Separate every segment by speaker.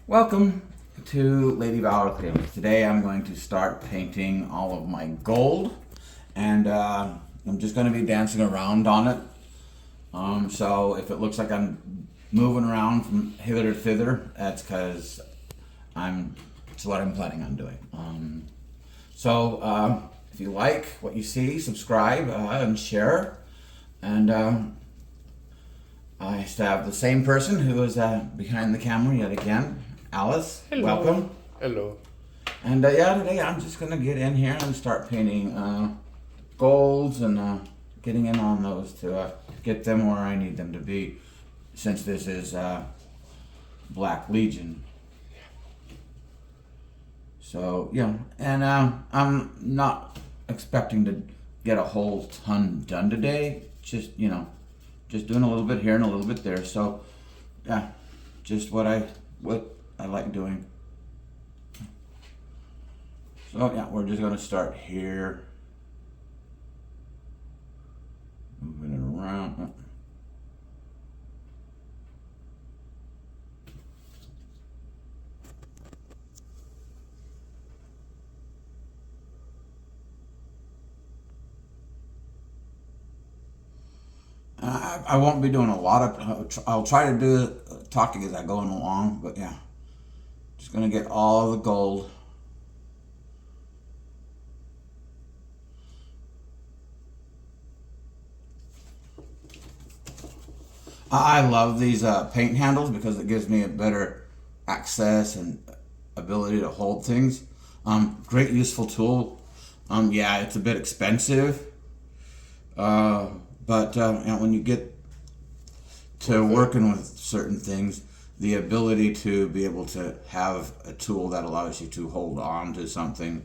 Speaker 1: Welcome to Lady Valor Paintings. Today I'm going to start painting all of my gold, and I'm just going to be dancing around on it. So if it looks like I'm moving around from hither to thither, that's because it's what I'm planning on doing. If you like what you see, subscribe and share. And I still have the same person who is behind the camera yet again. Alice,
Speaker 2: Hello.
Speaker 1: welcome.
Speaker 2: Hello.
Speaker 1: And today I'm just gonna get in here and start painting golds and getting in on those to get them where I need them to be, since this is Black Legion. So yeah, and I'm not expecting to get a whole ton done today. Just just doing a little bit here and a little bit there. So yeah, just what I like doing. So yeah, we're just gonna start here. Moving it around. I won't be doing a lot of, I'll try to do talking as I go along, but yeah. Just gonna get all the gold. I love these paint handles because it gives me a better access and ability to hold things. Great useful tool. Yeah, it's a bit expensive. But when you get to working with certain things, the ability to be able to have a tool that allows you to hold on to something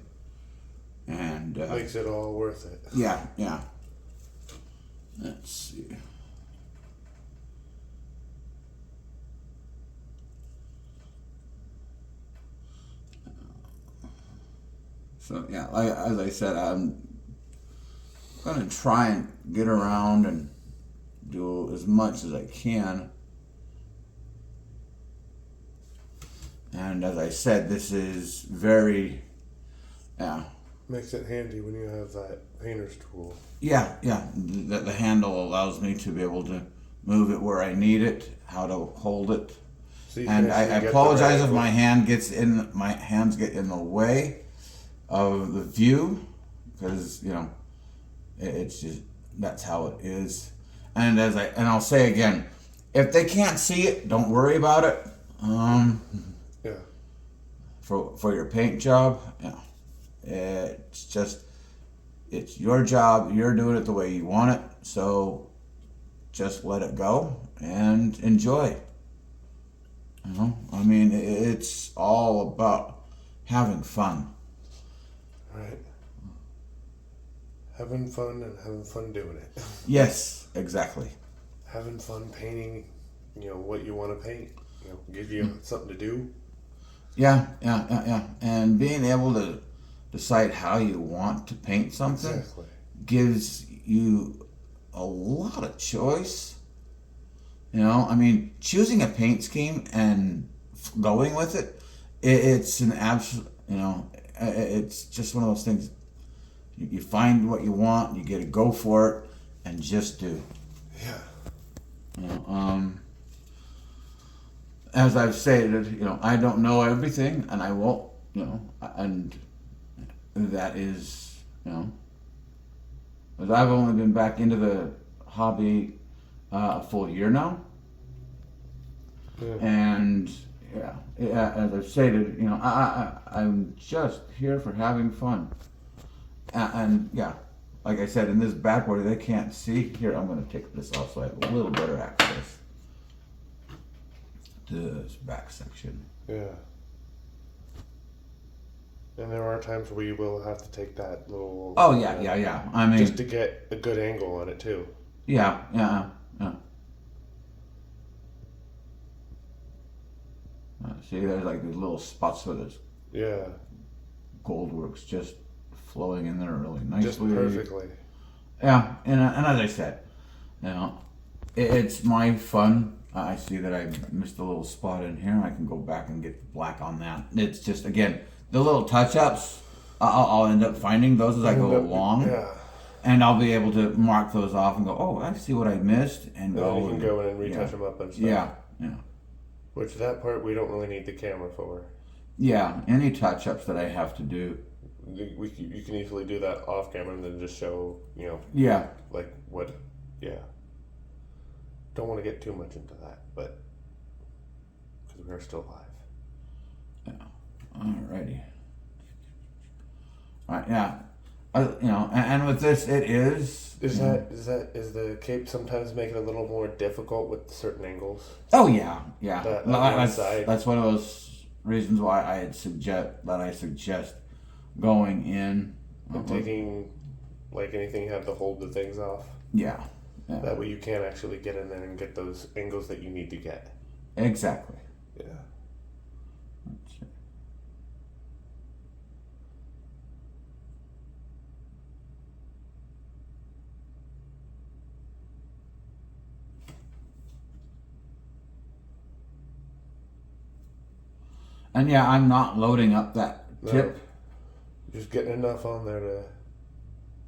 Speaker 1: and
Speaker 2: makes it all worth it.
Speaker 1: Yeah. Let's see. So yeah, as I said, I'm gonna try and get around and do as much as I can. And as I said, this is very,
Speaker 2: Makes it handy when you have that painter's tool.
Speaker 1: Yeah. The handle allows me to be able to move it where I need it, how to hold it.
Speaker 2: So
Speaker 1: And I apologize if my hands get in the way of the view, because it's just, that's how it is. And I'll say again, if they can't see it, don't worry about it.
Speaker 2: Yeah.
Speaker 1: For your paint job, it's your job. You're doing it the way you want it, so just let it go and enjoy. It's all about having fun.
Speaker 2: Right. Having fun and having fun doing it.
Speaker 1: Yes, exactly.
Speaker 2: Having fun painting, what you want to paint. Give you something to do.
Speaker 1: Yeah. And being able to decide how you want to paint something gives you a lot of choice. Choosing a paint scheme and going with it, it's an absolute, it's just one of those things. You find what you want, you get to go for it, and just do.
Speaker 2: Yeah.
Speaker 1: As I've stated, I don't know everything, and I won't, and that is, as I've only been back into the hobby a full year now.
Speaker 2: Yeah.
Speaker 1: And as I've stated, I'm just here for having fun. And like I said, in this back where they can't see, here, I'm going to take this off so I have a little better access to this back section.
Speaker 2: Yeah. And there are times where you will have to take that little...
Speaker 1: Oh, yeah.
Speaker 2: Just to get a good angle on it, too.
Speaker 1: Yeah. See, there's like these little spots where this gold works just flowing in there really nicely.
Speaker 2: Just perfectly.
Speaker 1: Yeah, and as I said, it's my fun I see that I missed a little spot in here. I can go back and get black on that. It's just, again, the little touch-ups, I'll end up finding those as I go along.
Speaker 2: Yeah.
Speaker 1: And I'll be able to mark those off and go, oh, I see what I missed, and go.
Speaker 2: You can go in and retouch them up and stuff.
Speaker 1: Yeah.
Speaker 2: Which that part we don't really need the camera for.
Speaker 1: Yeah, any touch-ups that I have to do.
Speaker 2: You can easily do that off camera and then just show,
Speaker 1: Yeah.
Speaker 2: like what, Don't want to get too much into that, but because we are still live.
Speaker 1: Yeah. Alrighty. Alright, yeah. And with this, it is.
Speaker 2: Is the cape sometimes make it a little more difficult with certain angles?
Speaker 1: Oh yeah.
Speaker 2: That's
Speaker 1: one of those reasons why I suggest going in
Speaker 2: and taking, like, anything you have to hold the things off.
Speaker 1: Yeah.
Speaker 2: That way you can actually get in there and get those angles that you need to get.
Speaker 1: Exactly.
Speaker 2: Yeah.
Speaker 1: Let's see. And yeah, I'm not loading up that tip.
Speaker 2: Just getting enough on there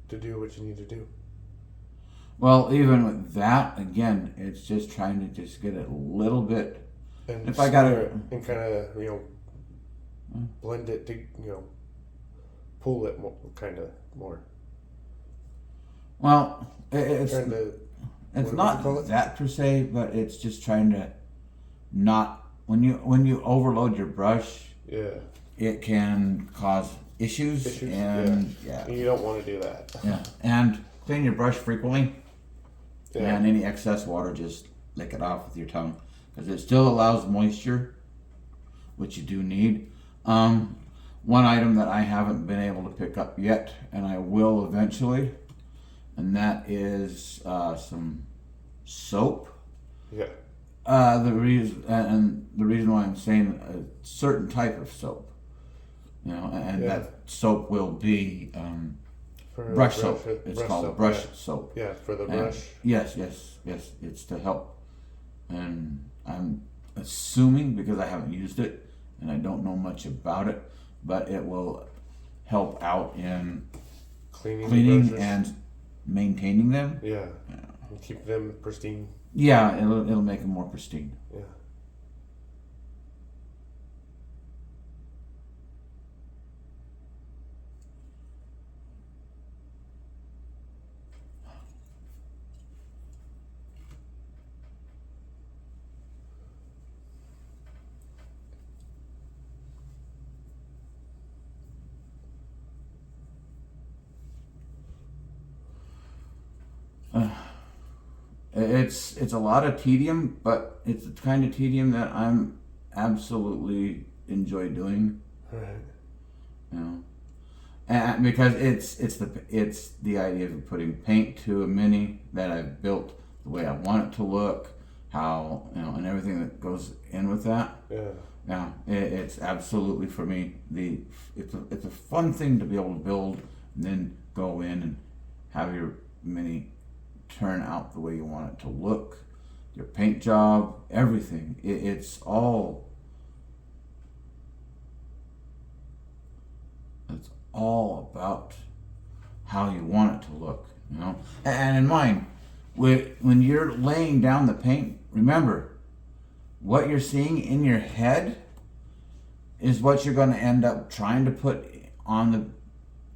Speaker 2: to do what you need to do.
Speaker 1: Well, even with that, again, it's just trying to just get it a little bit.
Speaker 2: And
Speaker 1: if I got it,
Speaker 2: and kind of blend it to pull it more, kind of more.
Speaker 1: Well, it's not that per se, but it's just trying to not when you overload your brush.
Speaker 2: Yeah.
Speaker 1: It can cause issues and
Speaker 2: you don't want to do that.
Speaker 1: Yeah, and clean your brush frequently.
Speaker 2: Yeah.
Speaker 1: And any excess water, just lick it off with your tongue, because it still allows moisture, which you do need. One item that I haven't been able to pick up yet, and I will eventually, and that is some soap.
Speaker 2: Yeah.
Speaker 1: The reason why I'm saying a certain type of soap, that soap will be brush soap. It's called brush soap.
Speaker 2: Yeah, for the brush.
Speaker 1: Yes. It's to help, and I'm assuming, because I haven't used it and I don't know much about it, but it will help out in cleaning and maintaining them.
Speaker 2: Yeah. And keep them pristine.
Speaker 1: Yeah, it'll make them more pristine.
Speaker 2: Yeah.
Speaker 1: It's a lot of tedium, but it's the kind of tedium that I'm absolutely enjoy doing.
Speaker 2: Right.
Speaker 1: And because it's the idea of putting paint to a mini that I've built the way I want it to look, how and everything that goes in with that.
Speaker 2: Yeah.
Speaker 1: Yeah, it's absolutely, for me, it's a fun thing to be able to build and then go in and have your mini turn out the way you want it to look, your paint job, everything. It's all about how you want it to look, And in mind, when you're laying down the paint, remember, what you're seeing in your head is what you're going to end up trying to put on the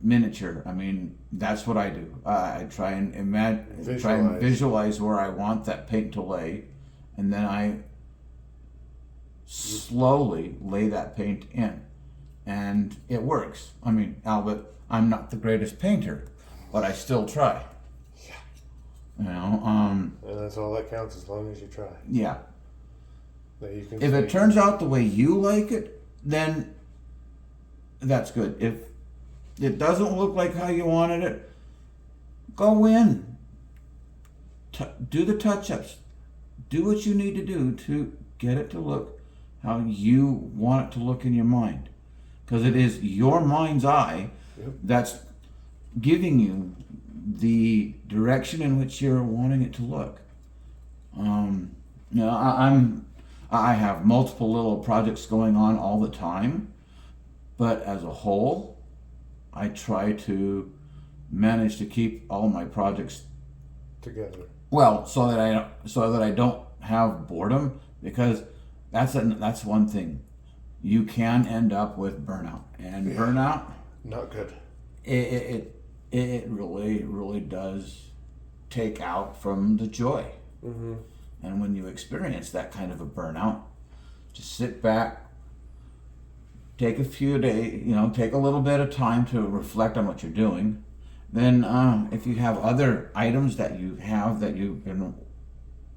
Speaker 1: miniature. I mean, that's what I do. I try and visualize where I want that paint to lay, and then I slowly lay that paint in, and it works. I mean, Albert, I'm not the greatest painter, but I still try.
Speaker 2: Yeah. And that's all that counts, as long as you try.
Speaker 1: Yeah.
Speaker 2: That you can
Speaker 1: if it turns out the way you like it, then that's good. If it doesn't look like how you wanted it, go in. Do the touch-ups. Do what you need to do to get it to look how you want it to look in your mind. Because it is your mind's eye that's giving you the direction in which you're wanting it to look. You know, I have multiple little projects going on all the time, but as a whole, I try to manage to keep all my projects
Speaker 2: together.
Speaker 1: well, so that I don't have boredom, because that's one thing. You can end up with burnout, and
Speaker 2: Yeah.
Speaker 1: burnout,
Speaker 2: Not good.
Speaker 1: it really does take out from the joy.
Speaker 2: Mm-hmm.
Speaker 1: And when you experience that kind of a burnout, just sit back, take a few days, take a little bit of time to reflect on what you're doing. Then, if you have other items that you have that you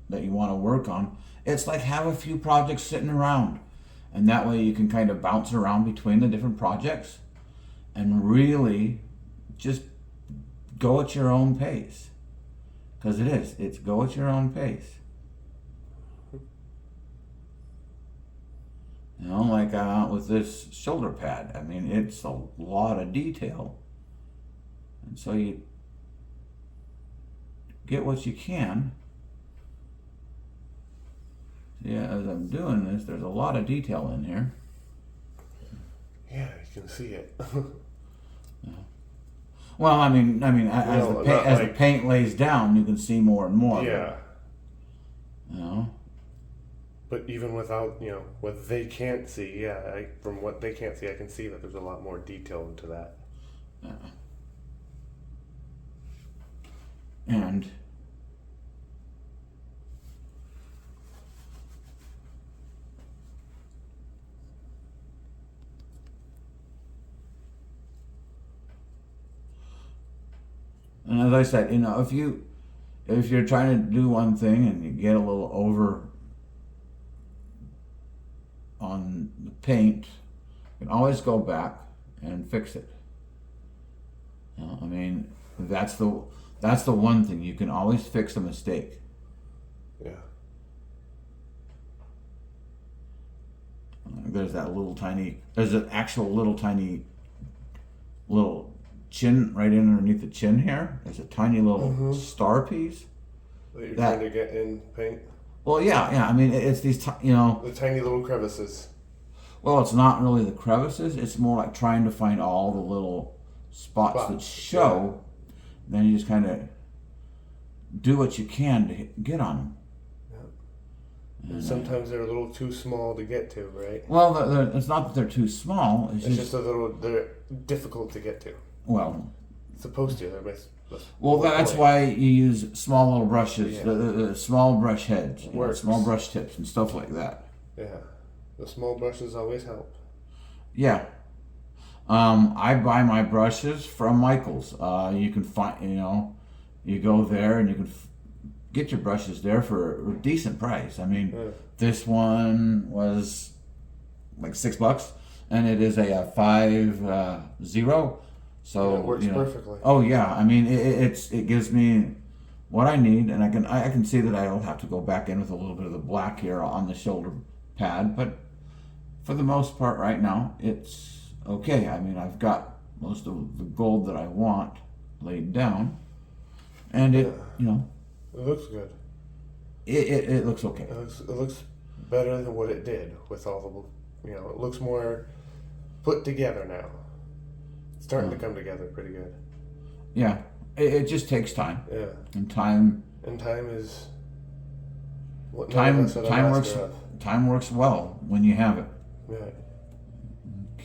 Speaker 1: want to work on, it's like have a few projects sitting around, and that way you can kind of bounce around between the different projects, and really just go at your own pace, because it's go at your own pace. Like with this shoulder pad, I mean, it's a lot of detail. And so you get what you can. Yeah, as I'm doing this, there's a lot of detail in here.
Speaker 2: Yeah, you can see it.
Speaker 1: Well, I mean, as the paint lays down, you can see more and more.
Speaker 2: Yeah.
Speaker 1: You know.
Speaker 2: But even without, what they can't see, from what they can't see, I can see that there's a lot more detail into that.
Speaker 1: Yeah. And as I said, if you're trying to do one thing and you get a little over on the paint, you can always go back and fix it. I mean, that's the one thing, you can always fix a mistake.
Speaker 2: Yeah.
Speaker 1: There's an actual little tiny chin right in underneath the chin here. There's a tiny little star piece.
Speaker 2: That you're trying to get in paint?
Speaker 1: Well, yeah. I mean, it's these,
Speaker 2: the tiny little crevices.
Speaker 1: Well, it's not really the crevices. It's more like trying to find all the little spots that show. Yeah. Then you just kind of do what you can to get on them.
Speaker 2: Yeah. And sometimes they're a little too small to get to, right?
Speaker 1: Well, it's not that they're too small. It's just
Speaker 2: they're difficult to get to.
Speaker 1: Well,
Speaker 2: supposed to.
Speaker 1: That's why you use small little brushes, the small brush heads, small brush tips and stuff like that.
Speaker 2: Yeah, the small brushes always help.
Speaker 1: Yeah. I buy my brushes from Michael's. You can find, you go there and you can get your brushes there for a decent price. I mean, this one was like $6, and it is a 5.0. So
Speaker 2: it works perfectly.
Speaker 1: Oh yeah, I mean it gives me what I need, and I can see that I'll have to go back in with a little bit of the black here on the shoulder pad, but for the most part right now it's okay. I mean, I've got most of the gold that I want laid down, and it
Speaker 2: looks good.
Speaker 1: It looks okay.
Speaker 2: It looks better than what it did with all the it looks more put together now. It's starting to come together pretty good.
Speaker 1: Yeah, it just takes time.
Speaker 2: Yeah,
Speaker 1: and time
Speaker 2: is what
Speaker 1: time works well when you have it.
Speaker 2: Right.
Speaker 1: Okay.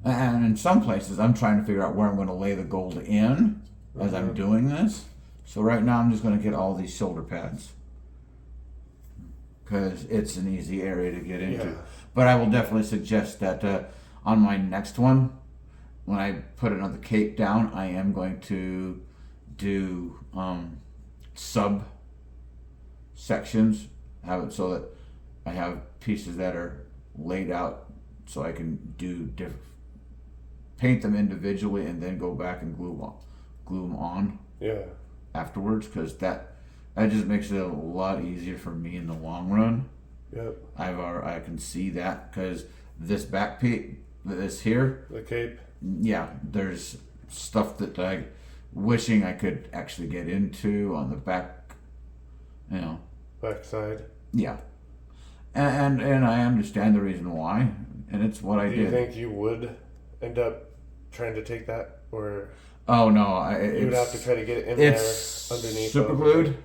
Speaker 1: And in some places, I'm trying to figure out where I'm going to lay the gold in as I'm doing this. So right now, I'm just going to get all these shoulder pads because it's an easy area to get into.
Speaker 2: Yeah.
Speaker 1: But I will definitely suggest that on my next one, when I put another cape down, I am going to do sub sections, have it so that I have pieces that are laid out so I can paint them individually and then go back and glue them on afterwards, because that just makes it a lot easier for me in the long run.
Speaker 2: Yep.
Speaker 1: I can see that, because this back piece, this here,
Speaker 2: the cape.
Speaker 1: Yeah, there's stuff that I wishing I could actually get into on the back You know.
Speaker 2: Backside.
Speaker 1: Yeah. And I understand the reason why, and it's what I
Speaker 2: Do
Speaker 1: did.
Speaker 2: you think you would end up trying to take that, or
Speaker 1: Oh no,
Speaker 2: you would have to try to get it in
Speaker 1: it's
Speaker 2: there underneath?
Speaker 1: super glued.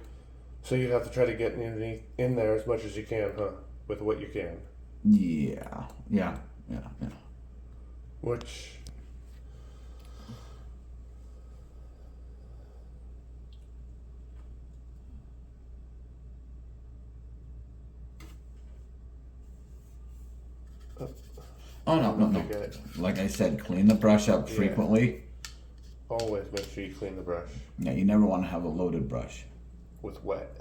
Speaker 2: So you'd have to try to get in there as much as you can, huh? With what you can.
Speaker 1: Yeah.
Speaker 2: Which.
Speaker 1: Oh no. Like I said, clean the brush up frequently.
Speaker 2: Always make sure you clean the brush.
Speaker 1: Yeah, you never want to have a loaded brush.
Speaker 2: With wet.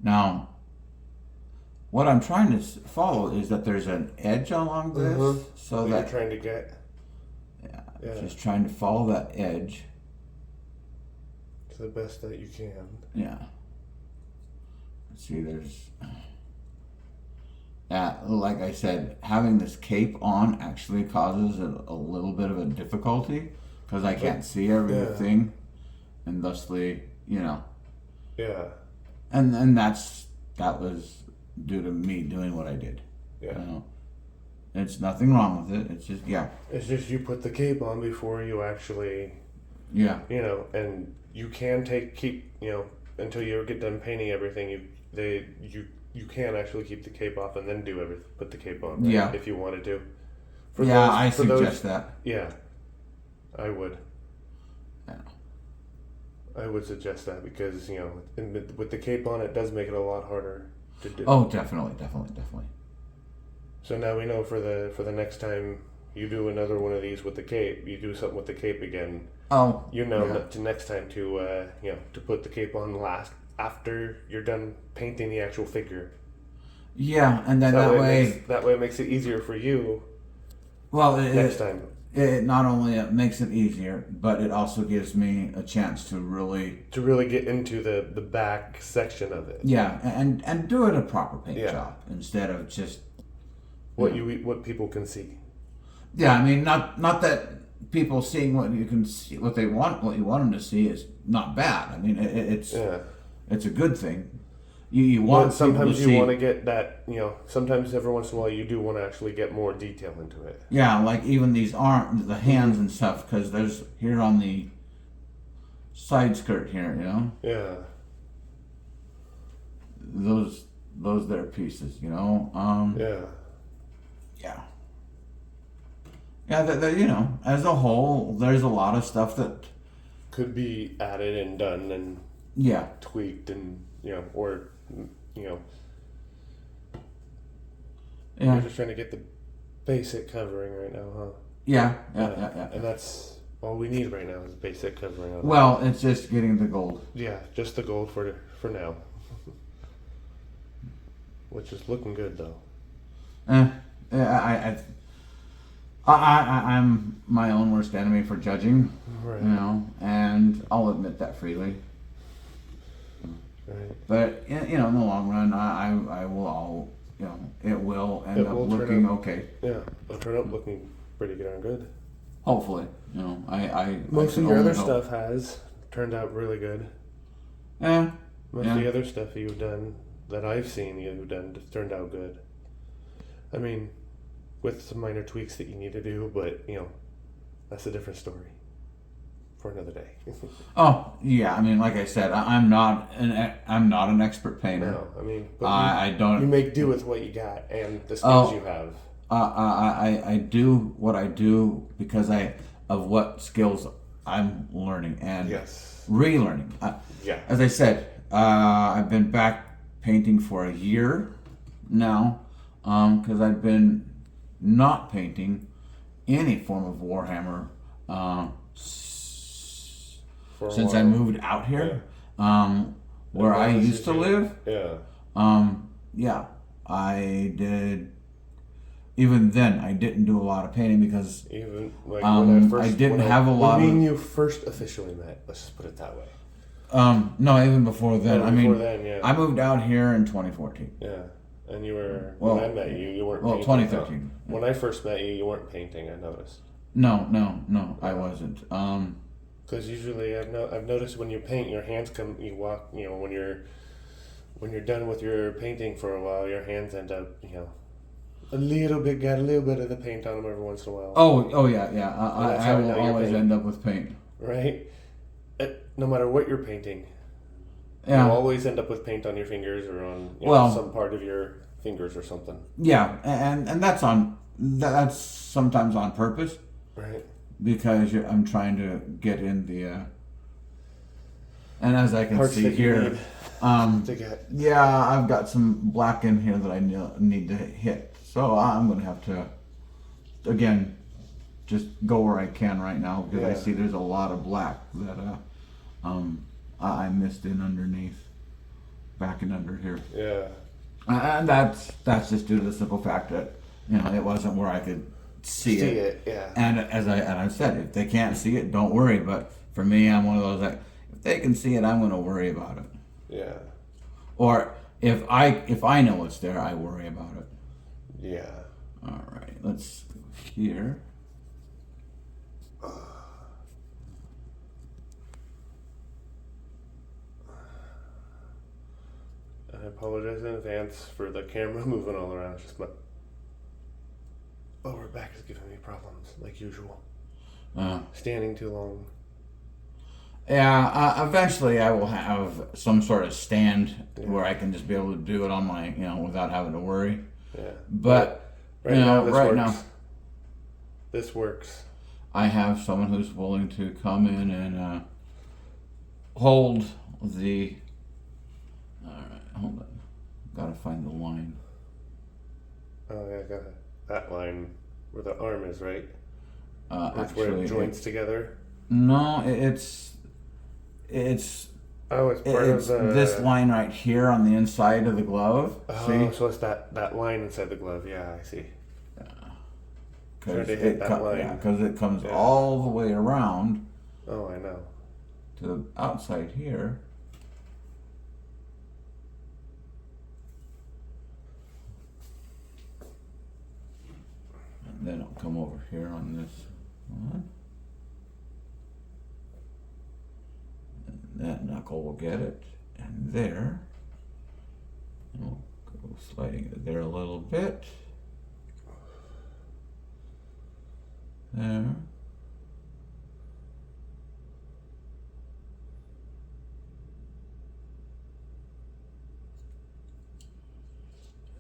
Speaker 1: Now, what I'm trying to follow is that there's an edge along this, so that
Speaker 2: you're trying to get.
Speaker 1: Yeah, just trying to follow that edge.
Speaker 2: To the best that you can.
Speaker 1: Yeah. See, there's. Like I said, having this cape on actually causes a little bit of a difficulty because I can't see everything, and thusly, you know.
Speaker 2: Yeah.
Speaker 1: And that was due to me doing what I did.
Speaker 2: Yeah.
Speaker 1: You know? It's nothing wrong with it. It's just
Speaker 2: It's just you put the cape on before you actually.
Speaker 1: Yeah.
Speaker 2: You know, and you can keep you know until you get done painting everything. You can actually keep the cape off and then put the cape on. Right?
Speaker 1: Yeah.
Speaker 2: If you wanted to.
Speaker 1: I suggest that.
Speaker 2: Yeah. I would.
Speaker 1: Yeah.
Speaker 2: I would suggest that because you know, with the cape on, it does make it a lot harder to do.
Speaker 1: Oh, definitely.
Speaker 2: So now we know for the next time you do another one of these with the cape, you do something with the cape again.
Speaker 1: Oh,
Speaker 2: you know to next time to to put the cape on last after you're done painting the actual figure.
Speaker 1: Yeah, and then that way
Speaker 2: it makes it easier for you.
Speaker 1: Well,
Speaker 2: next time.
Speaker 1: It not only makes it easier, but it also gives me a chance to really
Speaker 2: get into the back section of it.
Speaker 1: Yeah, and do it a proper paint job instead of just
Speaker 2: what people can see.
Speaker 1: Yeah, I mean not that people seeing what you can see, what you want them to see is not bad. I mean it's a good thing. You want
Speaker 2: sometimes
Speaker 1: people to
Speaker 2: want to get that, sometimes every once in a while you do want to actually get more detail into it.
Speaker 1: Yeah, like even these arms, the hands and stuff, because there's here on the side skirt here,
Speaker 2: Yeah.
Speaker 1: Those there pieces,
Speaker 2: Yeah.
Speaker 1: Yeah, as a whole, there's a lot of stuff that
Speaker 2: could be added and done and tweaked and or you're just trying to get the basic covering right now, huh?
Speaker 1: Yeah.
Speaker 2: And that's all we need right now is basic covering.
Speaker 1: Well, it's just getting the gold.
Speaker 2: Yeah, just the gold for now. Which is looking good though.
Speaker 1: I'm my own worst enemy for judging,
Speaker 2: right.
Speaker 1: And I'll admit that freely.
Speaker 2: Right.
Speaker 1: But in the long run, I will it will end up looking okay.
Speaker 2: Yeah, it'll turn out looking pretty darn good.
Speaker 1: Hopefully,
Speaker 2: most of your other stuff has turned out really good.
Speaker 1: Yeah.
Speaker 2: Most of the other stuff you've done that I've seen you've done turned out good. I mean, with some minor tweaks that you need to do, but that's a different story for another day.
Speaker 1: Oh yeah, I mean, like I said, I'm not an expert painter.
Speaker 2: No, I mean, but
Speaker 1: I don't.
Speaker 2: You make do with what you got and the skills you have.
Speaker 1: I do what I do because of what skills I'm learning and relearning. As I said, I've been back painting for a year now because I've been not painting any form of Warhammer since I moved out here, where I used to live. I did. Even then, I didn't do a lot of painting because
Speaker 2: even like
Speaker 1: I didn't have a lot.
Speaker 2: When you first officially met, let's just put it that way.
Speaker 1: No, even before then.
Speaker 2: Oh,
Speaker 1: I mean,
Speaker 2: before then, yeah.
Speaker 1: I moved out here in 2014.
Speaker 2: Yeah. And you were,
Speaker 1: Well,
Speaker 2: when I met you, you weren't
Speaker 1: Well,
Speaker 2: painting.
Speaker 1: 2013.
Speaker 2: When I first met you, you weren't painting, I noticed.
Speaker 1: No, I wasn't.
Speaker 2: Because usually I've noticed when you paint, your hands come, you walk, when you're done with your painting for a while, your hands end up, got a little bit of the paint on them every once in a while.
Speaker 1: Oh yeah. I
Speaker 2: how I
Speaker 1: will
Speaker 2: know you're
Speaker 1: always
Speaker 2: painting.
Speaker 1: end up with paint.
Speaker 2: Right? No matter what you're painting,
Speaker 1: Yeah.
Speaker 2: you always end up with paint on your fingers or on some part of your fingers or something.
Speaker 1: Yeah, and that's sometimes on purpose
Speaker 2: Right.
Speaker 1: because I'm trying to get in the. And as I can
Speaker 2: Parts
Speaker 1: see
Speaker 2: that you
Speaker 1: here,
Speaker 2: need to get.
Speaker 1: yeah, I've got some black in here that I need to hit. So I'm gonna have to, again, just go where I can right now because I
Speaker 2: Yeah.
Speaker 1: see there's a lot of black that I missed in underneath, back and under here.
Speaker 2: Yeah.
Speaker 1: And that's just due to the simple fact that it wasn't where I could see it.
Speaker 2: Yeah.
Speaker 1: And as I said, if they can't see it, don't worry. But for me, I'm one of those that if they can see it, I'm going to worry about it.
Speaker 2: Yeah.
Speaker 1: Or if I know it's there, I worry about it.
Speaker 2: Yeah.
Speaker 1: All right, let's go here.
Speaker 2: I apologize in advance for the camera moving all around. It's just my lower back is giving me problems, like usual. Standing too long.
Speaker 1: Yeah, eventually I will have some sort of stand where I can just be able to do it on my, without having to worry.
Speaker 2: Yeah.
Speaker 1: But
Speaker 2: right now, this works.
Speaker 1: now,
Speaker 2: this works.
Speaker 1: I have someone who's willing to come in and hold the. All right, hold on. Gotta find the line.
Speaker 2: Oh yeah, I got it. That line where the arm is, right? That's
Speaker 1: Actually,
Speaker 2: where it joins together.
Speaker 1: No, it's
Speaker 2: Oh, it's part of the.
Speaker 1: this line right here on the inside of the glove.
Speaker 2: Oh,
Speaker 1: See?
Speaker 2: so it's that line inside the glove. Yeah, I see.
Speaker 1: Because
Speaker 2: to hit that line.
Speaker 1: it comes all the way around
Speaker 2: Oh, I know.
Speaker 1: to the outside here. And then it'll come over here on this one. And that knuckle will get it. And there. And we'll go sliding it there a little bit. There.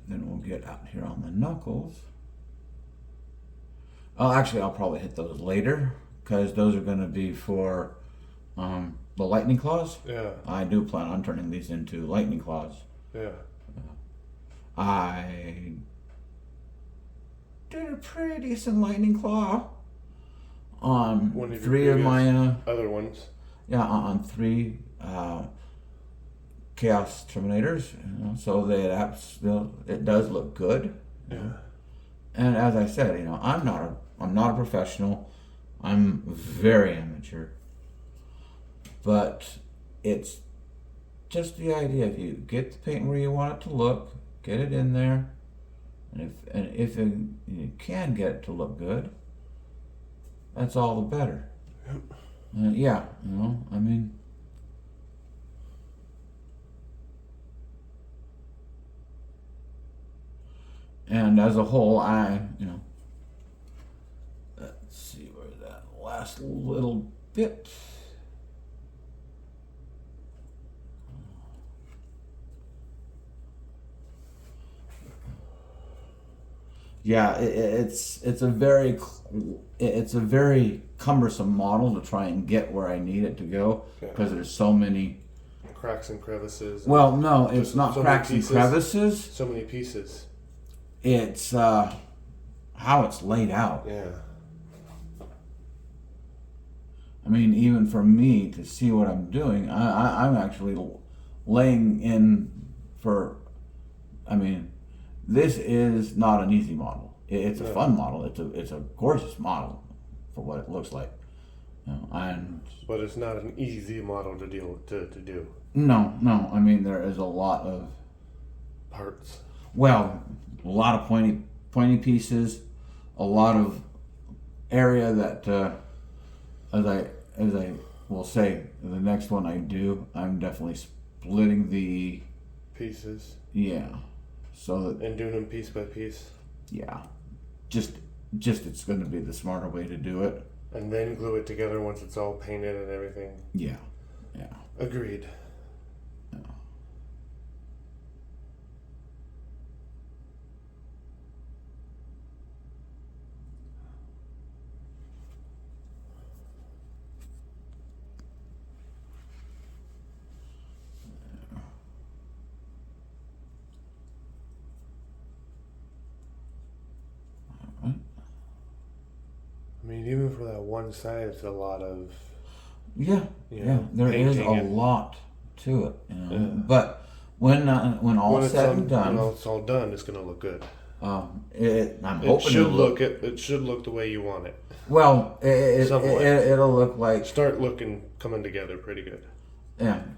Speaker 1: Then we'll get out here on the knuckles. Oh, actually, I'll probably hit those later because those are going to be for the lightning claws.
Speaker 2: Yeah.
Speaker 1: I do plan on turning these into lightning claws.
Speaker 2: Yeah.
Speaker 1: I did a pretty decent lightning claw on
Speaker 2: One of your
Speaker 1: three of my
Speaker 2: other ones.
Speaker 1: on three Chaos Terminators. So it does look good.
Speaker 2: Yeah.
Speaker 1: And as I said, I'm not a professional. I'm very amateur. But it's just the idea. If you get the paint where you want it to look, get it in there, and if you can get it to look good, that's all the better.
Speaker 2: Yep.
Speaker 1: Yeah, I mean. And as a whole, let's see where that last little bit. Yeah, it's a very cumbersome model to try and get where I need it to go because there's so many
Speaker 2: cracks and crevices.
Speaker 1: Well, no, it's not
Speaker 2: so
Speaker 1: cracks and crevices.
Speaker 2: So many pieces.
Speaker 1: It's how it's laid out.
Speaker 2: Yeah.
Speaker 1: I mean, even for me to see what I'm doing, I'm actually laying in for. I mean, this is not an easy model. It's a fun model. It's a gorgeous model for what it looks like. And
Speaker 2: But it's not an easy model to do.
Speaker 1: no. I mean, there is a lot of
Speaker 2: Parts.
Speaker 1: well, a lot of pointy pieces, a lot of area that, as I will say, the next one I do, I'm definitely splitting the
Speaker 2: Pieces.
Speaker 1: so that
Speaker 2: And doing them piece by piece.
Speaker 1: just it's going to be the smarter way to do it.
Speaker 2: And then glue it together once it's all painted and everything.
Speaker 1: Yeah.
Speaker 2: Agreed. I mean, even for that one side, it's a lot of
Speaker 1: There is a
Speaker 2: painting
Speaker 1: lot to it,
Speaker 2: Yeah.
Speaker 1: But when all
Speaker 2: when
Speaker 1: said and done,
Speaker 2: when it's all done, it's gonna look good.
Speaker 1: I'm
Speaker 2: It
Speaker 1: hoping
Speaker 2: should
Speaker 1: it'll look.
Speaker 2: it should look the way you want it.
Speaker 1: Well,
Speaker 2: Somewhat.
Speaker 1: it'll look like
Speaker 2: Start looking coming together pretty good.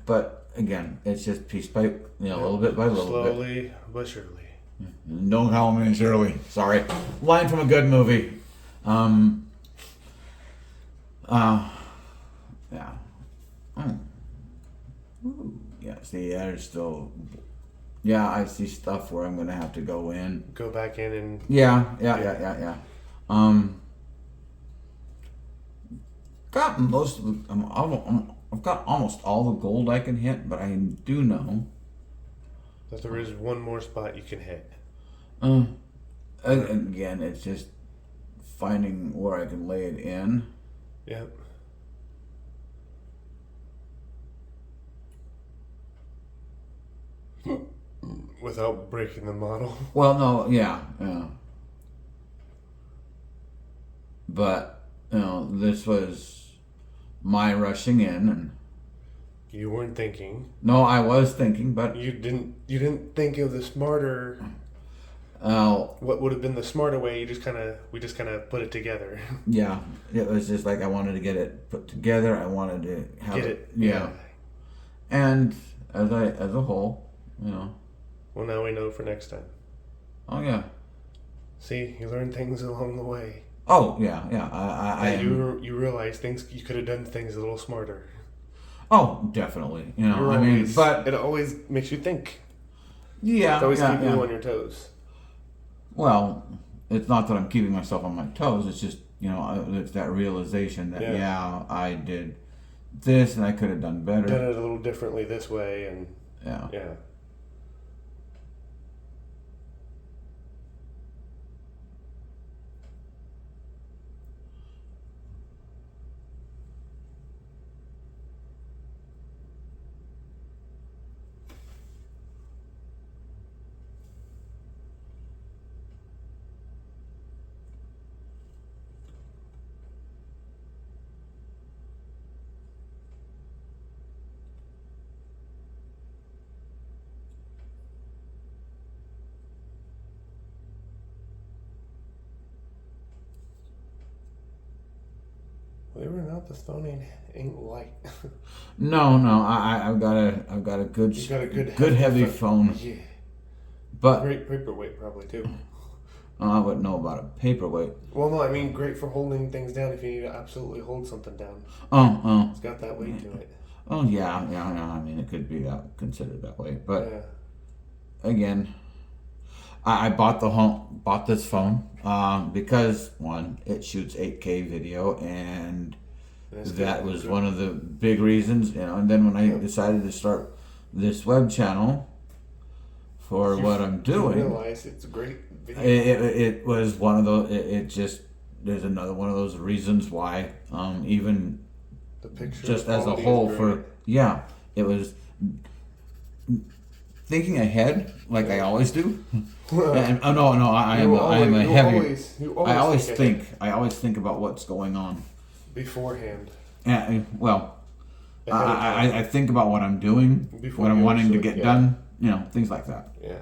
Speaker 1: But again, it's just piece by a little bit by little bit.
Speaker 2: Slowly but surely.
Speaker 1: Don't call me Shirley. Sorry, line from a good movie. Yeah. Ooh. Yeah. See, there's still. Yeah, I see stuff where I'm gonna have to go in.
Speaker 2: Go back in and
Speaker 1: Yeah. Got most of the. I've got almost all the gold I can hit, but I do know.
Speaker 2: that there is one more spot you can hit.
Speaker 1: Again, it's just finding where I can lay it in.
Speaker 2: Yep. Without breaking the model.
Speaker 1: Well, no, yeah. But this was my rushing in, and
Speaker 2: You weren't thinking.
Speaker 1: no, I was thinking, but
Speaker 2: You didn't think of the smarter.
Speaker 1: uh,
Speaker 2: What would have been the smarter way? We just kind of put it together.
Speaker 1: yeah, it was just like I wanted to get it put together. I wanted to have
Speaker 2: Get
Speaker 1: it,
Speaker 2: it.
Speaker 1: yeah. And as a whole,
Speaker 2: Well, now we know for next time.
Speaker 1: oh yeah,
Speaker 2: See, you learn things along the way.
Speaker 1: oh yeah. I
Speaker 2: And you realize you could have done things a little smarter.
Speaker 1: oh, definitely. I mean, but
Speaker 2: it always makes you think.
Speaker 1: yeah,
Speaker 2: It's always
Speaker 1: yeah,
Speaker 2: keeping
Speaker 1: yeah.
Speaker 2: you on your toes.
Speaker 1: Well, it's not that I'm keeping myself on my toes. It's just it's that realization that I did this and I could have done better.
Speaker 2: Done it a little differently this way, and
Speaker 1: Yeah.
Speaker 2: yeah. Believe it or not, the stone ain't light.
Speaker 1: No. I've got a good
Speaker 2: You got a
Speaker 1: good heavy phone,
Speaker 2: Yeah.
Speaker 1: but
Speaker 2: Great paperweight, probably too.
Speaker 1: I wouldn't know about a paperweight.
Speaker 2: Well, no, I mean great for holding things down if you need to absolutely hold something down.
Speaker 1: Oh.
Speaker 2: It's got that weight to it.
Speaker 1: Oh yeah. I mean, it could be considered that way, but
Speaker 2: Yeah.
Speaker 1: again, I bought this phone because one, it shoots 8K video, and
Speaker 2: That's
Speaker 1: that
Speaker 2: good.
Speaker 1: was
Speaker 2: Good.
Speaker 1: one of the big reasons. And then when I decided to start this web channel for what I'm doing,
Speaker 2: You realize it's a great video.
Speaker 1: it was one of those. It just there's another one of those reasons why even
Speaker 2: The picture
Speaker 1: just as a
Speaker 2: quality is
Speaker 1: whole
Speaker 2: great.
Speaker 1: it was thinking ahead like I always do. And, I am a heavy. I always think about what's going on.
Speaker 2: beforehand.
Speaker 1: Well,
Speaker 2: Ahead of time.
Speaker 1: I think about what I'm doing,
Speaker 2: Before
Speaker 1: what I'm
Speaker 2: you
Speaker 1: wanting to
Speaker 2: actually-
Speaker 1: get
Speaker 2: yeah.
Speaker 1: done. Things like that.
Speaker 2: Yeah.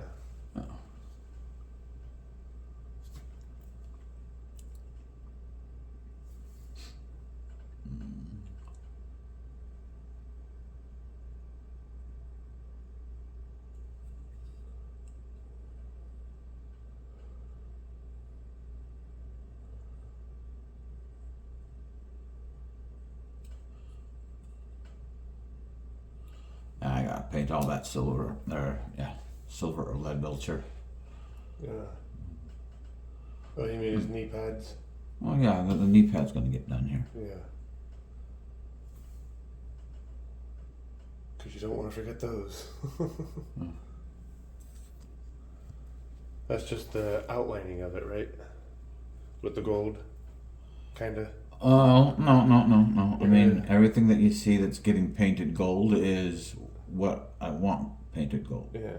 Speaker 1: paint all that silver, or silver or lead bilcher.
Speaker 2: Yeah. Oh, you mean his knee pads?
Speaker 1: Well, yeah, the knee pad's gonna get done here.
Speaker 2: Yeah. Because you don't want to forget those. That's just the outlining of it, right? With the gold, kinda.
Speaker 1: Oh, no. I mean,
Speaker 2: Yeah.
Speaker 1: everything that you see that's getting painted gold is what I want painted gold.
Speaker 2: Yeah.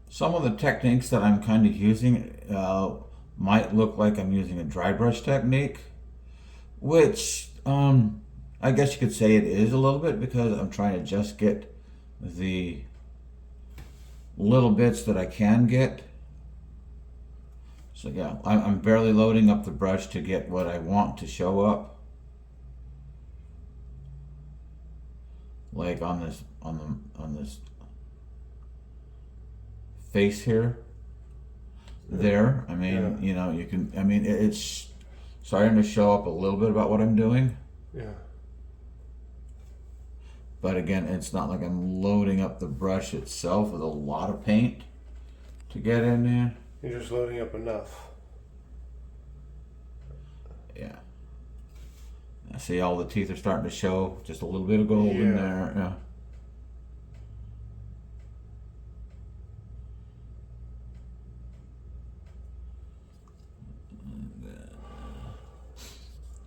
Speaker 1: Some of the techniques that I'm kind of using might look like I'm using a dry brush technique, which I guess you could say it is a little bit, because I'm trying to just get the little bits that I can get. So yeah, I'm barely loading up the brush to get what I want to show up. Like on this face here, there. I mean, you know, you can. I mean, it's starting to show up a little bit about what I'm doing.
Speaker 2: Yeah.
Speaker 1: But again, it's not like I'm loading up the brush itself with a lot of paint to get in there.
Speaker 2: You're just loading up enough.
Speaker 1: Yeah. I see all the teeth are starting to show. Just a little bit of gold in there. Yeah.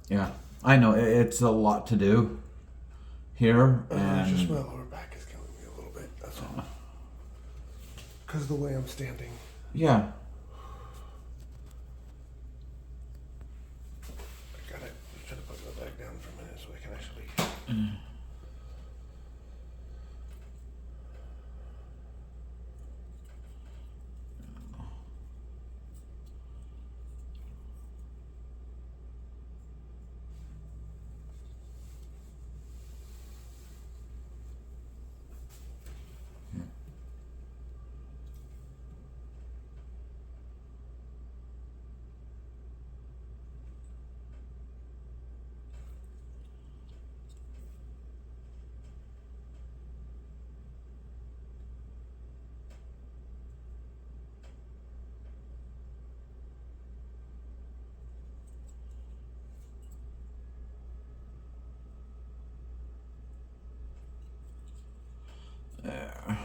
Speaker 1: Yeah, I know it's a lot to do here, and
Speaker 2: Just my lower back is killing me a little bit. That's all. Because of the way I'm standing.
Speaker 1: yeah,
Speaker 2: I gotta try to put my back down for a minute so I can actually.
Speaker 1: there.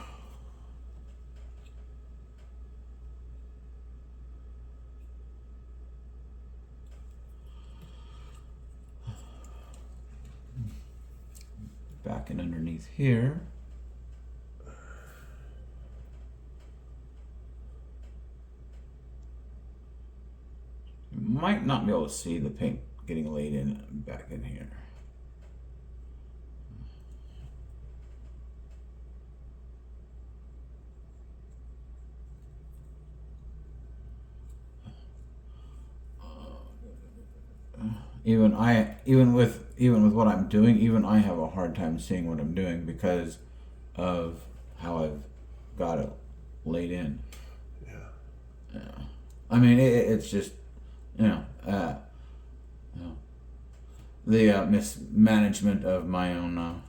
Speaker 1: Back and underneath here. You might not be able to see the paint getting laid in back in here. Even with what I'm doing, even I have a hard time seeing what I'm doing because of how I've got it laid in.
Speaker 2: Yeah.
Speaker 1: I mean, it's just, the mismanagement of my own,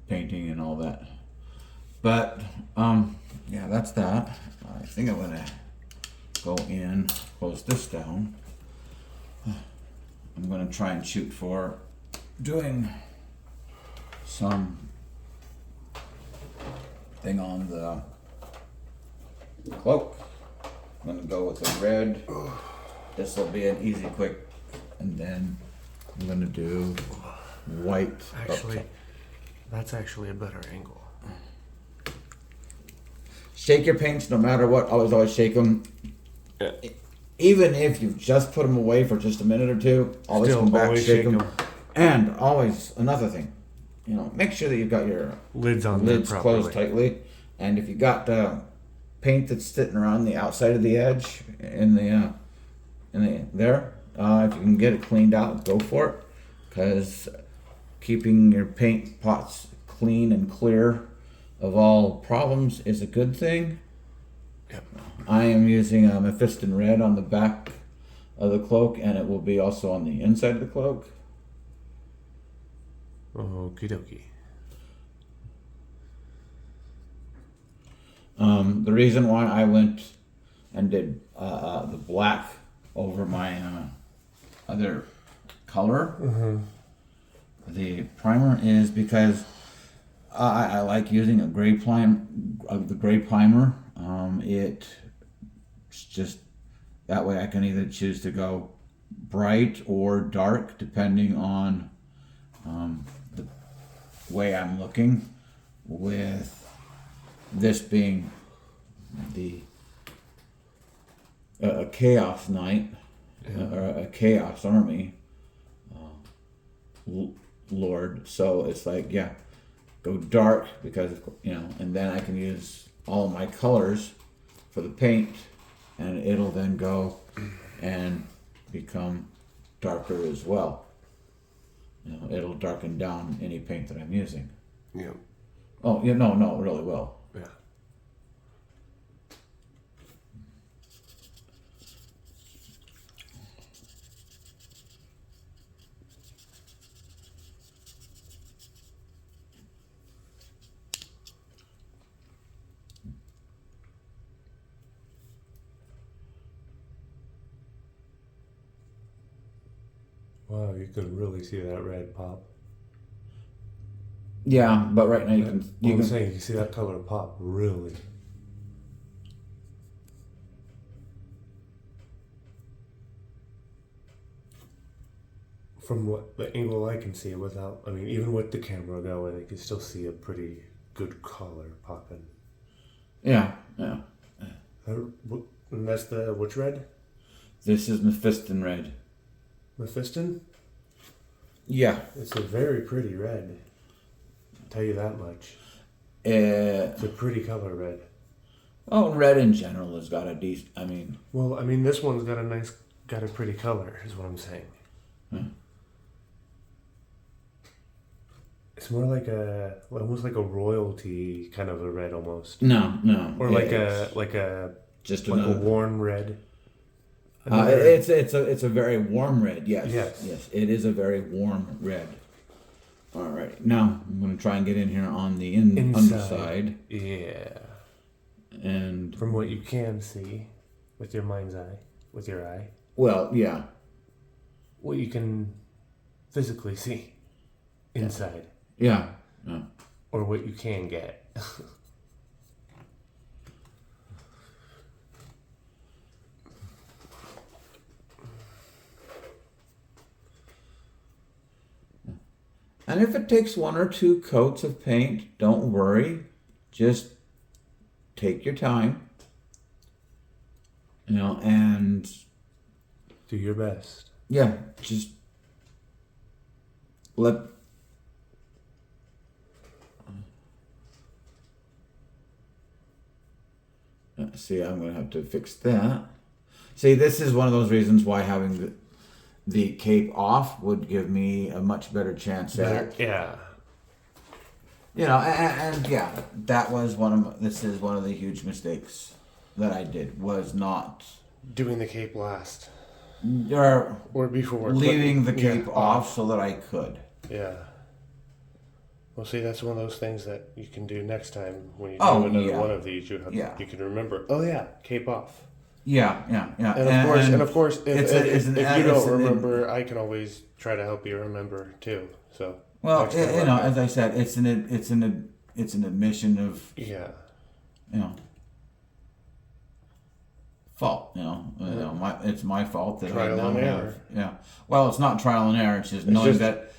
Speaker 1: painting and all that. But, yeah, that's that. I think I'm gonna go in, close this down. I'm gonna try and shoot for doing some thing on the cloak. I'm gonna go with the red. This will be an easy, quick, and then I'm gonna do white.
Speaker 2: Actually, that's actually a better angle.
Speaker 1: Shake your paints no matter what. Always shake them. Even if you've just put them away for just a minute or two, always come back, shake them. And always another thing, make sure that you've got your
Speaker 2: Lids on
Speaker 1: lids
Speaker 2: there
Speaker 1: closed
Speaker 2: properly.
Speaker 1: tightly. And if you got paint that's sitting around the outside of the edge if you can get it cleaned out, go for it. Because keeping your paint pots clean and clear of all problems is a good thing.
Speaker 2: Yep.
Speaker 1: I am using a Mephiston red on the back of the cloak, and it will be also on the inside of the cloak.
Speaker 2: Okie dokie.
Speaker 1: The reason why I went and did the black over my other color, the primer, is because I like using a gray the gray primer. It's just that way I can either choose to go bright or dark depending on the way I'm looking, with this being a chaos knight, or a chaos army lord. So it's like, go dark because and then I can use all of my colors for the paint, and it'll then go and become darker as well. It'll darken down any paint that I'm using.
Speaker 2: Yeah.
Speaker 1: Oh, yeah, no, it really will.
Speaker 2: Yeah. Wow, you can really see that red pop.
Speaker 1: Yeah, but right now you can.
Speaker 2: I'm saying you can see that color pop really. From what the angle I can see without, even with the camera going, you can still see a pretty good color popping.
Speaker 1: Yeah.
Speaker 2: And that's which red?
Speaker 1: This is Mephiston red.
Speaker 2: Mephiston?
Speaker 1: Yeah.
Speaker 2: It's a very pretty red. I'll tell you that much.
Speaker 1: It's
Speaker 2: a pretty color red.
Speaker 1: Well, red in general has got a decent.
Speaker 2: This one's got a pretty color, is what I'm saying. It's more like almost like a royalty kind of a red almost.
Speaker 1: No.
Speaker 2: Or like a a warm red.
Speaker 1: It's a very warm red. Yes.
Speaker 2: Yes.
Speaker 1: It is a very warm red. All right. Now I'm going to try and get in here on the underside.
Speaker 2: Yeah.
Speaker 1: And
Speaker 2: from what you can see with your mind's eye, with your eye.
Speaker 1: Well, yeah.
Speaker 2: What you can physically see inside.
Speaker 1: Yeah.
Speaker 2: Or what you can get.
Speaker 1: And if it takes one or two coats of paint, don't worry. Just take your time. And
Speaker 2: do your best.
Speaker 1: Yeah, just see, I'm going to have to fix that. See, this is one of those reasons why having the cape off would give me a much better chance at.
Speaker 2: Yeah.
Speaker 1: That was this is one of the huge mistakes that I did, was not
Speaker 2: doing the cape last.
Speaker 1: Or
Speaker 2: before.
Speaker 1: Leaving the cape off so that I could.
Speaker 2: Yeah. Well, see, that's one of those things that you can do next time when you do another one of these. You can remember. Oh yeah, cape off.
Speaker 1: Yeah.
Speaker 2: And of course, if you don't remember, I can always try to help you remember too. So.
Speaker 1: Well, as I said, it's an admission of fault. It's my fault that
Speaker 2: trial and error.
Speaker 1: Yeah. Well, it's not trial and error. It's just knowing that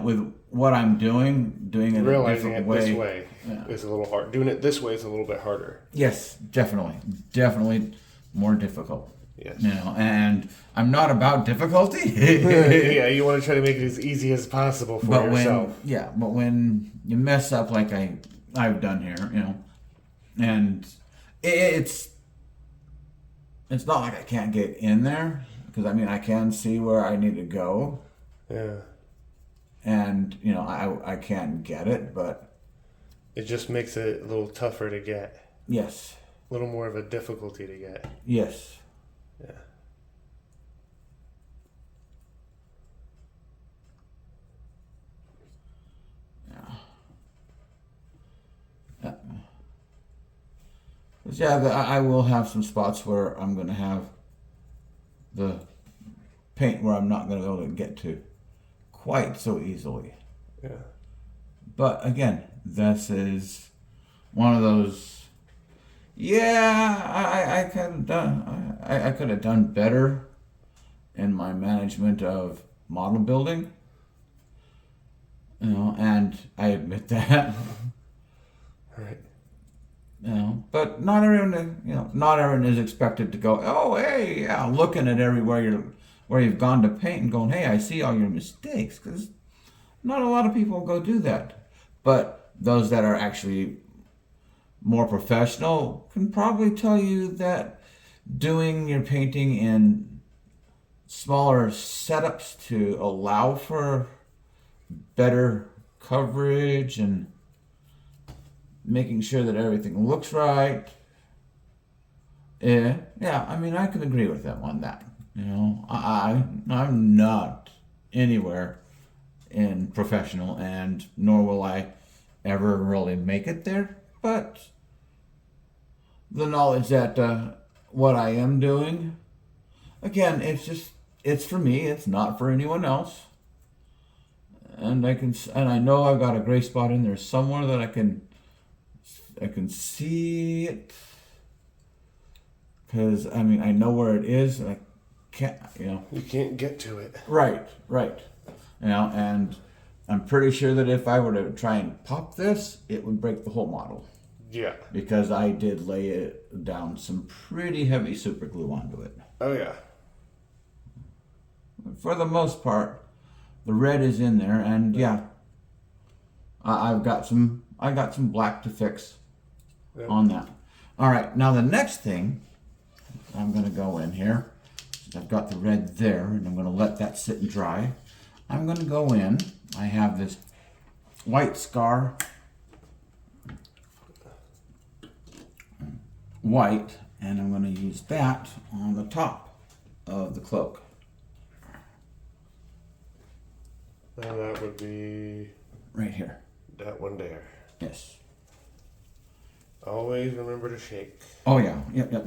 Speaker 1: with what I'm doing it
Speaker 2: realizing
Speaker 1: a different
Speaker 2: it this way is a little hard. Doing it this way is a little bit harder.
Speaker 1: Yes, definitely more difficult.
Speaker 2: Yes.
Speaker 1: You know, and I'm not about difficulty.
Speaker 2: Yeah, you want to try to make it as easy as possible for
Speaker 1: but
Speaker 2: yourself.
Speaker 1: but when you mess up like I've done here, you know, and it's not like I can't get in there, because I mean I can see where I need to go,
Speaker 2: Yeah.
Speaker 1: and you know I can get it, but
Speaker 2: It just makes it a little tougher to get.
Speaker 1: yes,
Speaker 2: A little more of a difficulty to get.
Speaker 1: yes.
Speaker 2: Yeah.
Speaker 1: Yeah, I will have some spots where I'm going to have the paint where I'm not going to be able to get to quite so easily.
Speaker 2: Yeah.
Speaker 1: But again, this is one of those. Yeah, I could have done. I could have done better in my management of model building. You know, and I admit that.
Speaker 2: Right.
Speaker 1: You know, but not everyone is expected to go, oh, hey, yeah, looking at everywhere where you've gone to paint and going, hey, I see all your mistakes, because not a lot of people go do that. But those that are actually more professional can probably tell you that doing your painting in smaller setups to allow for better coverage and making sure that everything looks right. Yeah, I mean, I can agree with them on that. You know, I'm not anywhere in professional, and nor will I ever really make it there. But the knowledge that what I am doing, again, it's for me. It's not for anyone else. And I know I've got a gray spot in there somewhere that I can see it, because I mean I know where it is, and I can't, you know.
Speaker 2: You can't get to it.
Speaker 1: Right. You know, and I'm pretty sure that if I were to try and pop this, it would break the whole model,
Speaker 2: Yeah.
Speaker 1: because I did lay it down some pretty heavy super glue onto it.
Speaker 2: Oh yeah.
Speaker 1: For the most part, the red is in there, and yeah, I got some black to fix on that. All right, now the next thing, I'm going to go in here. I've got the red there, and I'm going to let that sit and dry. I'm going to go in. I have this white scar, white, and I'm going to use that on the top of the cloak.
Speaker 2: And that would be
Speaker 1: Right here.
Speaker 2: that one there.
Speaker 1: Yes.
Speaker 2: Always remember to shake.
Speaker 1: Oh yeah. Yep.
Speaker 2: You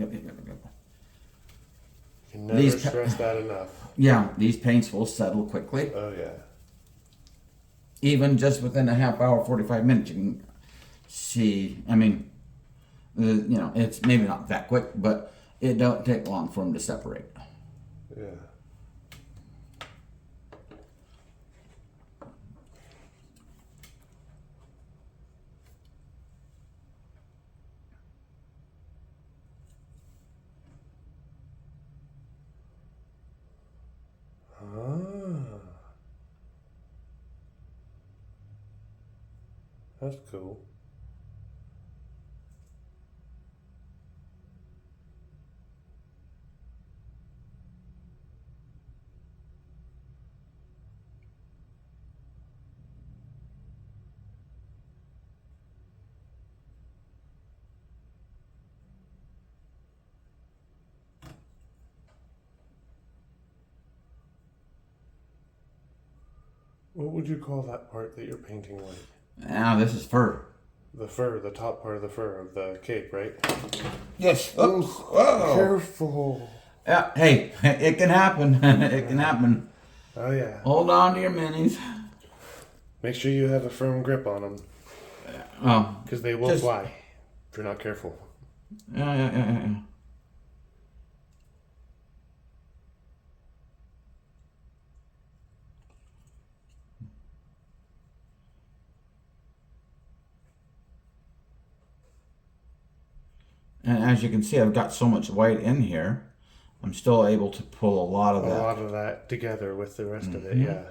Speaker 2: can never stress that enough.
Speaker 1: Yeah, these paints will settle quickly.
Speaker 2: Oh yeah.
Speaker 1: Even just within a half hour, 45 minutes, you can see. I mean, you know, it's maybe not that quick, but it don't take long for them to separate.
Speaker 2: Yeah. That's cool. What would you call that part that you're painting white?
Speaker 1: Now this is fur.
Speaker 2: The fur, the top part of the fur of the cape, right?
Speaker 1: Yes. Oops. Whoa.
Speaker 2: Careful.
Speaker 1: Yeah. Hey, it can happen. It can happen.
Speaker 2: Oh yeah.
Speaker 1: Hold on to your minis.
Speaker 2: Make sure you have a firm grip on them,
Speaker 1: Oh.
Speaker 2: because they will fly if you're not careful.
Speaker 1: Yeah. And as you can see, I've got so much white in here. I'm still able to pull a lot of
Speaker 2: A
Speaker 1: that.
Speaker 2: lot of that together with the rest of it,
Speaker 1: Mhm.
Speaker 2: yeah.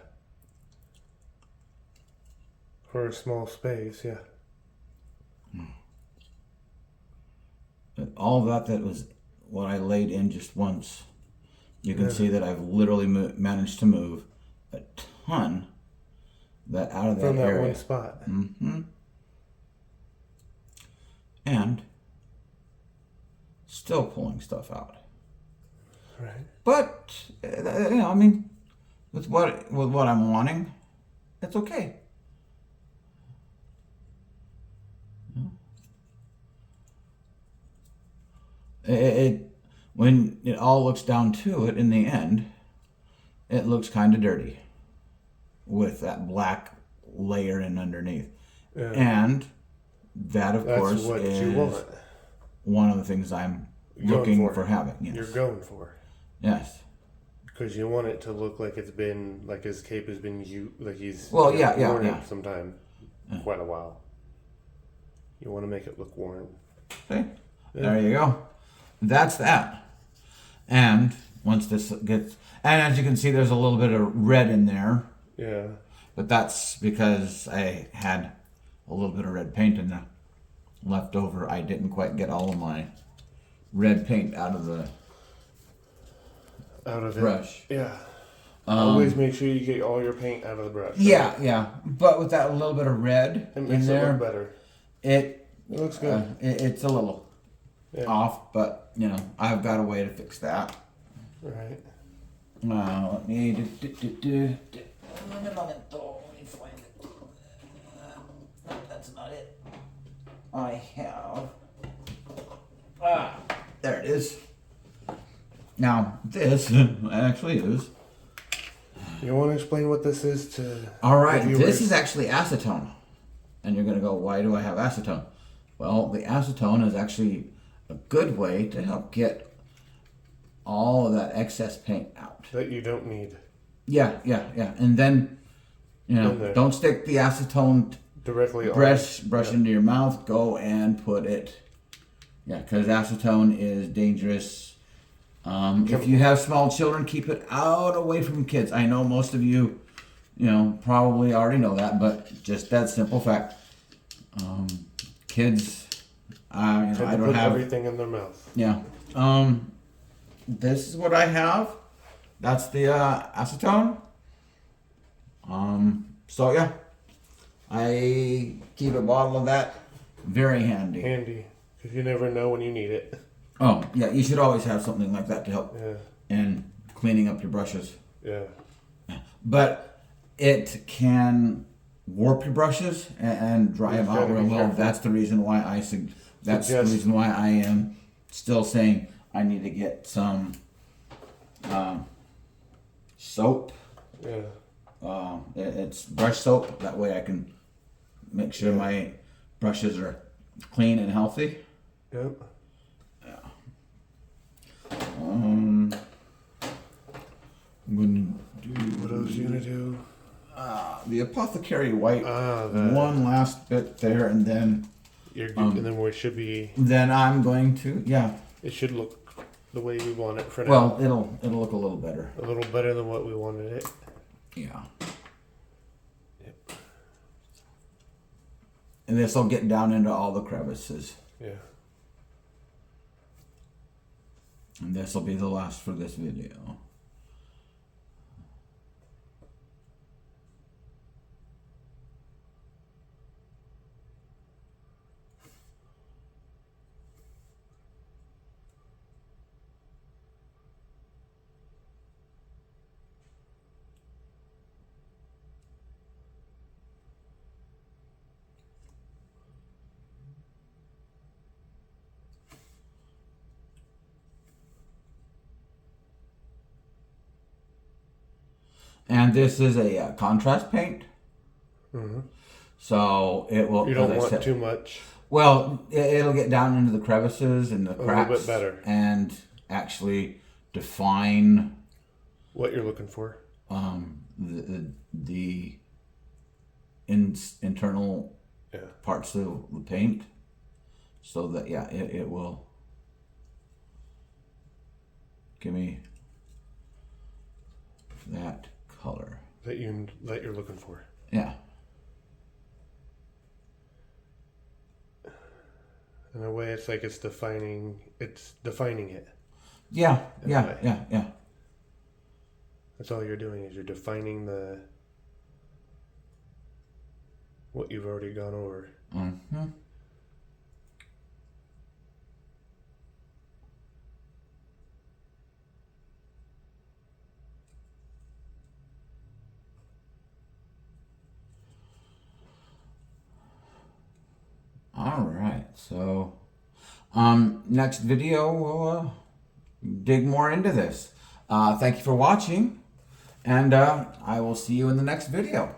Speaker 2: For a small space, yeah.
Speaker 1: But all of that was what I laid in just once. You can
Speaker 2: Yeah.
Speaker 1: see that I've literally managed to move a ton that out of that
Speaker 2: From that
Speaker 1: area.
Speaker 2: one spot.
Speaker 1: Mm-hmm. And still pulling stuff out.
Speaker 2: Right.
Speaker 1: But I mean, with what I'm wanting, it's okay. It when it all looks down to it in the end, it looks kind of dirty with that black layer in underneath.
Speaker 2: Yeah.
Speaker 1: And that, of
Speaker 2: That's
Speaker 1: course,
Speaker 2: what
Speaker 1: is
Speaker 2: you want.
Speaker 1: one of the things I'm
Speaker 2: You're
Speaker 1: looking
Speaker 2: going
Speaker 1: for having. Yes.
Speaker 2: You're going for.
Speaker 1: Yes.
Speaker 2: Because you want it to look like it's been, like his cape has been, like he's
Speaker 1: Well,
Speaker 2: worn
Speaker 1: yeah.
Speaker 2: it sometime, quite a while. You want to make it look worn.
Speaker 1: Okay. There you go. That's that. And once this gets, and as you can see, there's a little bit of red in there.
Speaker 2: Yeah.
Speaker 1: But that's because I had a little bit of red paint in there left over. I didn't quite get all of my red paint out of the brush.
Speaker 2: It. Yeah. Always make sure you get all your paint out of the brush. Right?
Speaker 1: Yeah. But with that little bit of red
Speaker 2: it makes
Speaker 1: in there,
Speaker 2: it look better.
Speaker 1: It
Speaker 2: looks good.
Speaker 1: It's a little off, but I've got a way to fix that.
Speaker 2: Right.
Speaker 1: Let me do. Let me find it. No, that's not it. I have. There it is. Now, this actually is.
Speaker 2: You want to explain what this is to?
Speaker 1: All right, this is actually acetone. And you're going to go, why do I have acetone? Well, the acetone is actually a good way to help get all of that excess paint out.
Speaker 2: That you don't need.
Speaker 1: Yeah. And then, don't stick the acetone
Speaker 2: directly
Speaker 1: brush into your mouth. Go and put it. Yeah, because acetone is dangerous. If you have small children, keep it out away from kids. I know most of you, probably already know that, but just that simple fact. Kids, I don't
Speaker 2: put
Speaker 1: have
Speaker 2: everything in their mouth.
Speaker 1: Yeah. This is what I have. That's the acetone. So yeah, I keep a bottle of that. Very handy.
Speaker 2: Handy, because you never know when you need it.
Speaker 1: Oh yeah, you should always have something like that to help in cleaning up your brushes.
Speaker 2: Yeah.
Speaker 1: But it can warp your brushes and dry them out real well. That's the reason why the reason why I am still saying I need to get some soap.
Speaker 2: Yeah.
Speaker 1: It's brush soap. That way I can make sure my brushes are clean and healthy.
Speaker 2: Yep.
Speaker 1: Yeah. I'm gonna do.
Speaker 2: What else you gonna do?
Speaker 1: The apothecary white.
Speaker 2: One
Speaker 1: last bit there, and then.
Speaker 2: And then we should be.
Speaker 1: Then I'm going to
Speaker 2: It should look the way we want it for now.
Speaker 1: Well, it'll look a little better.
Speaker 2: A little better than what we wanted it.
Speaker 1: Yeah.
Speaker 2: Yep.
Speaker 1: And this will get down into all the crevices.
Speaker 2: Yeah.
Speaker 1: And this will be the last for this video. And this is a contrast paint.
Speaker 2: Mm-hmm.
Speaker 1: So it will.
Speaker 2: You don't want too much.
Speaker 1: Well, it'll get down into the crevices and the cracks.
Speaker 2: A little bit better.
Speaker 1: And actually define
Speaker 2: what you're looking for.
Speaker 1: The internal parts of the paint. So that, it will give me that color.
Speaker 2: That you're looking for.
Speaker 1: Yeah.
Speaker 2: In a way, it's like it's defining it.
Speaker 1: Yeah,
Speaker 2: In a
Speaker 1: yeah,
Speaker 2: way.
Speaker 1: yeah.
Speaker 2: That's all you're doing, is you're defining what you've already gone over.
Speaker 1: Mm-hmm. All right, so next video we'll dig more into this. Thank you for watching, and I will see you in the next video.